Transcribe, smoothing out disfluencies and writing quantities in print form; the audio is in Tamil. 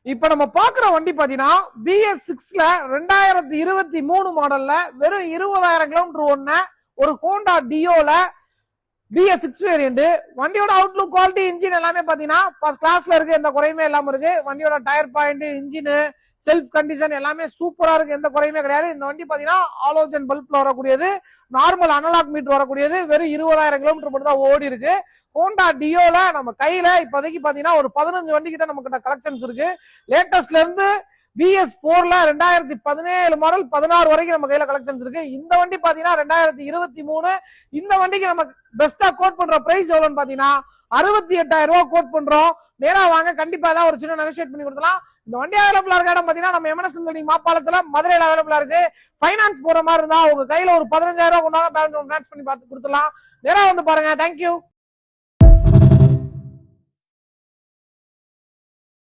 இப்ப நம்ம பாக்குற வண்டி பாத்தீங்கன்னா BS6ல 2023 மாடல்ல வெறும் 20,000 கிலோமீட்டர் ஓடுன ஒரு ஹோண்டா டியோல BS6 வேரியன்ட். வண்டியோட அவுட்லுக், குவாலிட்டி, இன்ஜின் எல்லாமே பாத்தீங்கன்னா ஃபர்ஸ்ட் கிளாஸ்ல இருக்கு, எந்த குறையுமே இல்லாம இருக்கு. வண்டியோட tyre point, engine, self condition எல்லாமே சூப்பரா இருக்கு, எந்த குறையுமே கிடையாது. இந்த வண்டி பாத்தீங்கன்னா ஆலோஜன் பல்ப்ல வரக்கூடியது, நார்மல் அனலாக் மீட்டர் வரக்கூடியது, வெறும் 20,000 கிலோமீட்டர் மட்டும் தான் ஓடி இருக்கு. ஹோண்டா டியோல நம்ம கையில இப்போதைக்கு பாத்தீங்கன்னா ஒரு 15 வண்டி கிட்ட நம்ம கிட்ட கலெக்ஷன்ஸ் இருக்கு. லேட்டஸ்ட்ல இருந்து BS4ல 2017 மாடல் 16 வரைக்கும் நம்ம கையில கலெக்ஷன்ஸ் இருக்கு. இந்த வண்டி பாத்தீங்கன்னா 2023. இந்த வண்டிக்கு நம்ம பெஸ்டா கோட் பண்ற பிரைஸ் எவ்வளவுன்னு பாத்தீங்கன்னா 68,000 ரூபாய் கோட் பண்றோம். நேரா வாங்க, கண்டிப்பா ஏதாவது ஒரு சின்ன நெகோசியேட் பண்ணி கொடுக்கலாம். இந்த வண்டி அவைலபிளா இருக்க இடம் பாத்தீங்கன்னா நம்ம எம்என்எஸ் கம்பெனி மாப்பாளத்துல மதுரையில அவைலபிளா இருக்கு. ஃபைனான்ஸ் போற மாதிரி இருந்தா உங்க கையில ஒரு 15,000 ரூபாய் கொண்டாங்க, பேலன்ஸ் பண்ணி பார்த்து கொடுத்துலாம். நேரா வந்து பாருங்க. தேங்க்யூ.